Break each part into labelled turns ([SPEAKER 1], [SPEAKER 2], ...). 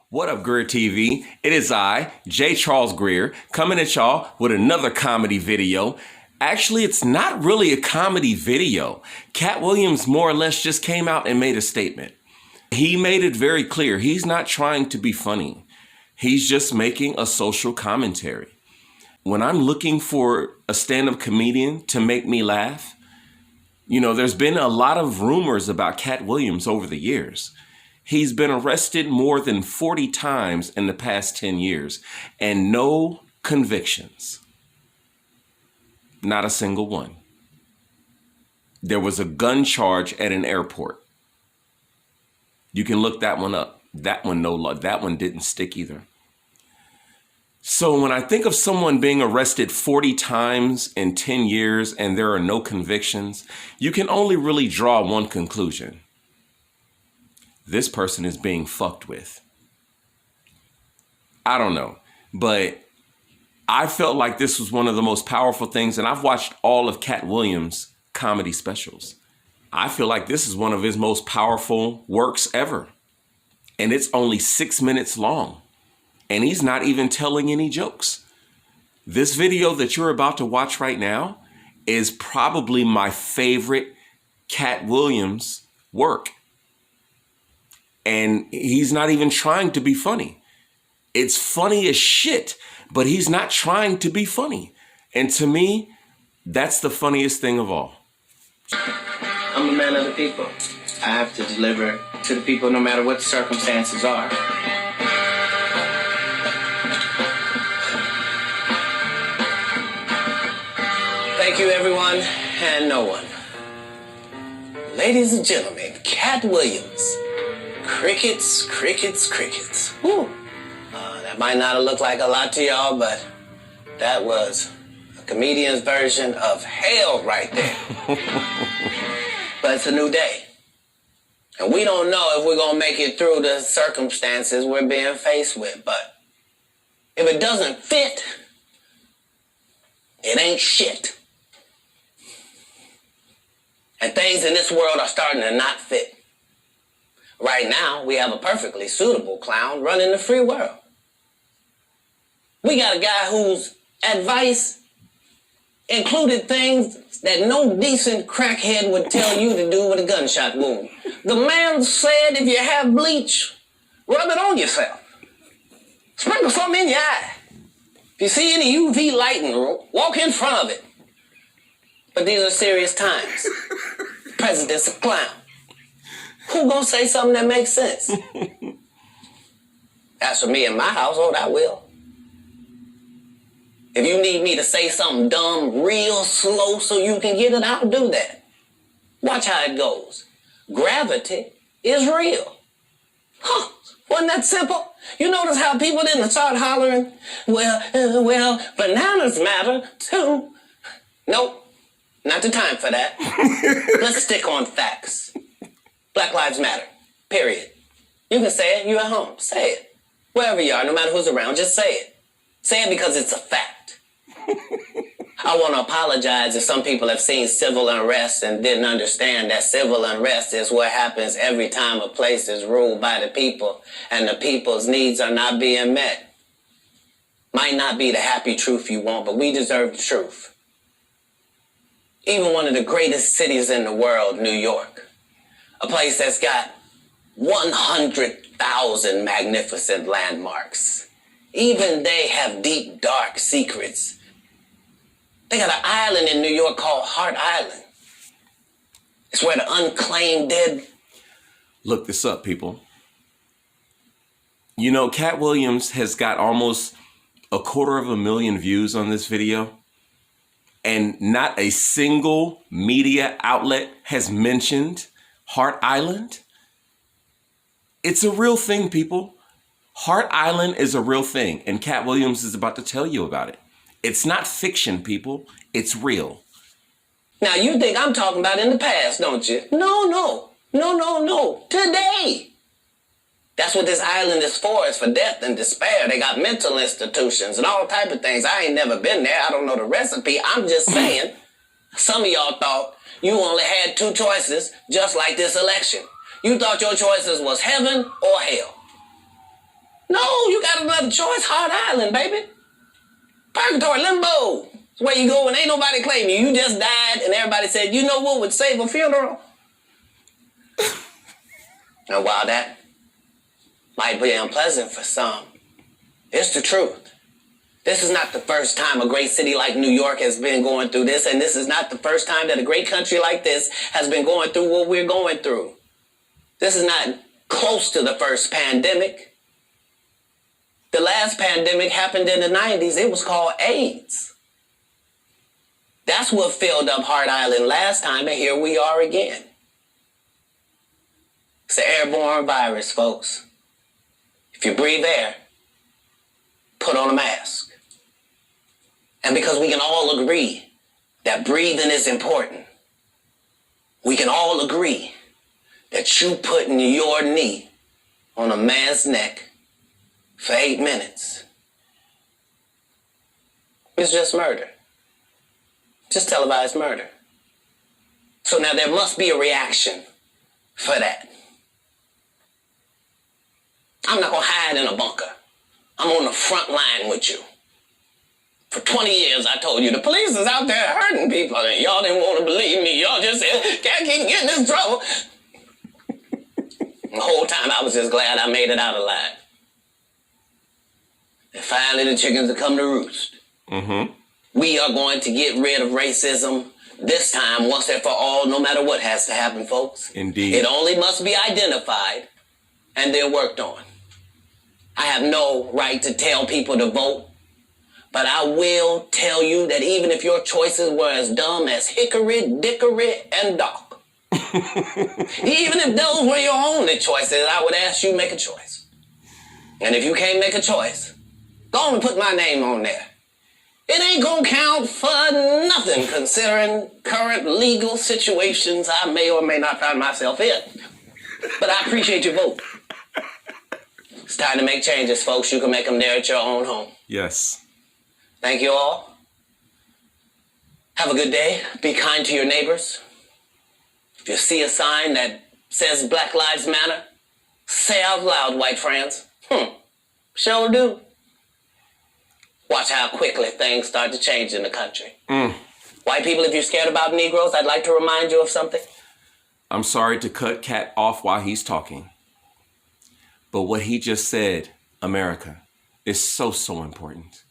[SPEAKER 1] What up, Greertv? It is I, J. Charles Greer, coming at y'all with another comedy video. Actually, it's not really a comedy video. Katt Williams more or less just came out and made a statement. He made it very clear he's not trying to be funny. He's just making a social commentary. When I'm looking for a stand-up comedian to make me laugh, you know, there's been a lot of rumors about Katt Williams over the years. He's been arrested more than 40 times in the past 10 years and no convictions. Not a single one. There was a gun charge at an airport. You can look that one up. That one didn't stick either. So when I think of someone being arrested 40 times in 10 years and there are no convictions, you can only really draw one conclusion. This person is being fucked with. I don't know, but I felt like this was one of the most powerful things, and I've watched all of Katt Williams' comedy specials. I feel like this is one of his most powerful works ever, and it's only 6 minutes long, and he's not even telling any jokes. This video that you're about to watch right now is probably my favorite Katt Williams work. And he's not even trying to be funny. It's funny as shit, but he's not trying to be funny. And to me, that's the funniest thing of all.
[SPEAKER 2] I'm a man of the people. I have to deliver to the people no matter what the circumstances are. Thank you, everyone and no one. Ladies and gentlemen, Katt Williams. Crickets, crickets, crickets. Woo. That might not have looked like a lot to y'all, but that was a comedian's version of hell right there. But it's a new day. And we don't know if we're going to make it through the circumstances we're being faced with. But if it doesn't fit, it ain't shit. And things in this world are starting to not fit. Right now, we have a perfectly suitable clown running the free world. We got a guy whose advice included things that no decent crackhead would tell you to do with a gunshot wound. The man said if you have bleach, rub it on yourself. Sprinkle something in your eye. If you see any UV lighting, walk in front of it. But these are serious times. The president's a clown. Who gonna say something that makes sense? As for me and my household, I will. If you need me to say something dumb real slow so you can get it, I'll do that. Watch how it goes. Gravity is real. Huh, wasn't that simple? You notice how people didn't start hollering, well, bananas matter too. Nope, not the time for that. Let's stick on facts. Black lives matter, period. You can say it, you at home, say it. Wherever you are, no matter who's around, just say it. Say it because it's a fact. I want to apologize if some people have seen civil unrest and didn't understand that civil unrest is what happens every time a place is ruled by the people and the people's needs are not being met. Might not be the happy truth you want, but we deserve the truth. Even one of the greatest cities in the world, New York, a place that's got 100,000 magnificent landmarks. Even they have deep, dark secrets. They got an island in New York called Hart Island. It's where the unclaimed dead...
[SPEAKER 1] Look this up, people. You know, Katt Williams has got almost 250,000 views on this video. And not a single media outlet has mentioned Hart Island. It's a real thing, people. Hart Island is a real thing, and Katt Williams is about to tell you about it. It's not fiction, people. It's real.
[SPEAKER 2] Now, you think I'm talking about in the past, don't you? No. Today. That's what this island is for. It's for death and despair. They got mental institutions and all type of things. I ain't never been there. I don't know the recipe. I'm just saying, some of y'all thought you only had two choices, just like this election. You thought your choices was heaven or hell. No, you got another choice. Hard Island, baby. Purgatory, limbo. It's where you go and ain't nobody claiming you. You just died and everybody said, you know what would save a funeral? And while that might be unpleasant for some, it's the truth. This is not the first time a great city like New York has been going through this, and this is not the first time that a great country like this has been going through what we're going through. This is not close to the first pandemic. The last pandemic happened in the 90s. It was called AIDS. That's what filled up Hard Island last time, and here we are again. It's an airborne virus, folks. If you breathe air, put on a mask. And because we can all agree that breathing is important, we can all agree that you putting your knee on a man's neck for 8 minutes is just murder. Just televised murder. So now there must be a reaction for that. I'm not going to hide in a bunker. I'm on the front line with you. For 20 years, I told you, the police is out there hurting people, and y'all didn't want to believe me. Y'all just said, can't keep getting in trouble. The whole time, I was just glad I made it out alive. And finally, the chickens have come to roost.
[SPEAKER 1] Mm-hmm.
[SPEAKER 2] We are going to get rid of racism this time, once and for all, no matter what has to happen, folks.
[SPEAKER 1] Indeed.
[SPEAKER 2] It only must be identified and then worked on. I have no right to tell people to vote, but I will tell you that even if your choices were as dumb as hickory, dickory, and dock, even if those were your only choices, I would ask you make a choice. And if you can't make a choice, go on and put my name on there. It ain't gonna count for nothing considering current legal situations I may or may not find myself in. But I appreciate your vote. It's time to make changes, folks. You can make them there at your own home.
[SPEAKER 1] Yes.
[SPEAKER 2] Thank you all. Have a good day. Be kind to your neighbors. If you see a sign that says Black Lives Matter, say out loud, white friends. Sure do. Watch how quickly things start to change in the country. White people, if you're scared about Negroes, I'd like to remind you of something.
[SPEAKER 1] I'm sorry to cut Katt off while he's talking. But what he just said, America, is so, so important.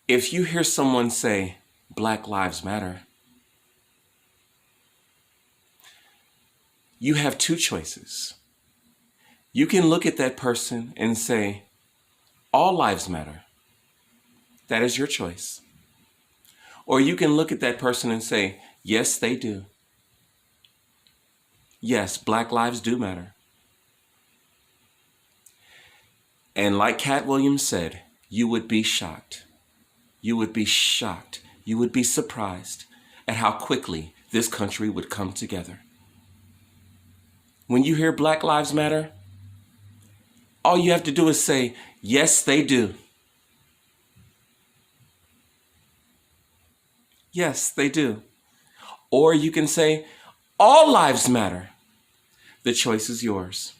[SPEAKER 1] If you hear someone say, Black Lives Matter, you have two choices. You can look at that person and say, all lives matter. That is your choice. Or you can look at that person and say, yes, they do. Yes, Black lives do matter. And like Katt Williams said, you would be shocked. You would be shocked. You would be surprised at how quickly this country would come together. When you hear Black Lives Matter, all you have to do is say, yes, they do. Yes, they do. Or you can say, all lives matter. The choice is yours.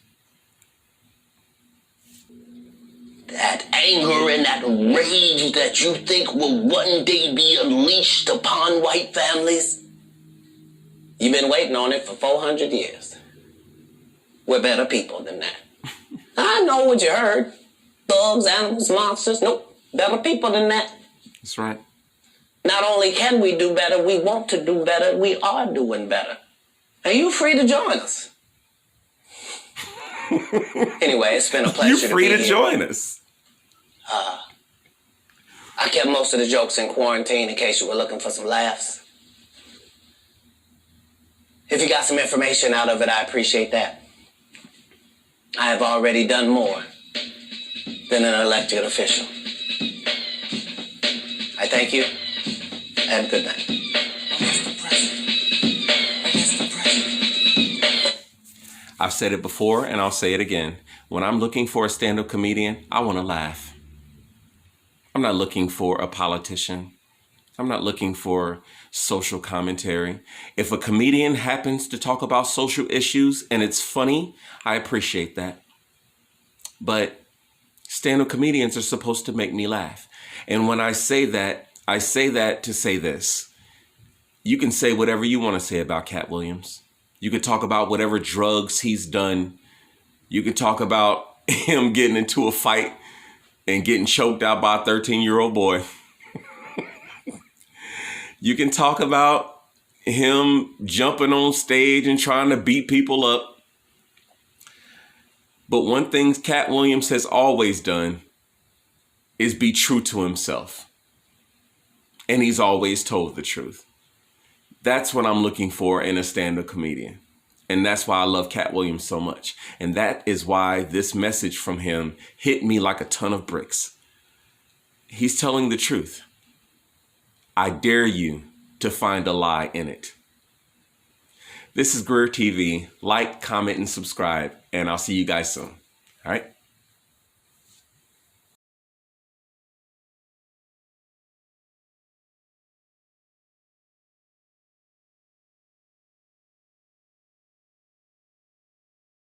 [SPEAKER 2] That anger and that rage that you think will one day be unleashed upon white families, you've been waiting on it for 400 years. We're better people than that. I know what you heard. Thugs, animals, monsters. Nope. Better people than that.
[SPEAKER 1] That's right.
[SPEAKER 2] Not only can we do better, we want to do better. We are doing better. And you're free to join us. Anyway, it's been a pleasure.
[SPEAKER 1] You're free to join us.
[SPEAKER 2] I kept most of the jokes in quarantine in case you were looking for some laughs. If you got some information out of it, I appreciate that. I have already done more than an elected official. I thank you, and good night. Mr. President. Mr. President.
[SPEAKER 1] I've said it before, and I'll say it again. When I'm looking for a stand-up comedian, I want to laugh. I'm not looking for a politician. I'm not looking for social commentary. If a comedian happens to talk about social issues and it's funny, I appreciate that. But stand-up comedians are supposed to make me laugh. And when I say that to say this. You can say whatever you want to say about Katt Williams. You could talk about whatever drugs he's done. You could talk about him getting into a fight and getting choked out by a 13-year-old boy. You can talk about him jumping on stage and trying to beat people up. But one thing Katt Williams has always done is be true to himself. And he's always told the truth. That's what I'm looking for in a stand-up comedian. And that's why I love Katt Williams so much. And that is why this message from him hit me like a ton of bricks. He's telling the truth. I dare you to find a lie in it. This is Greertv. Like, comment, and subscribe. And I'll see you guys soon. All right?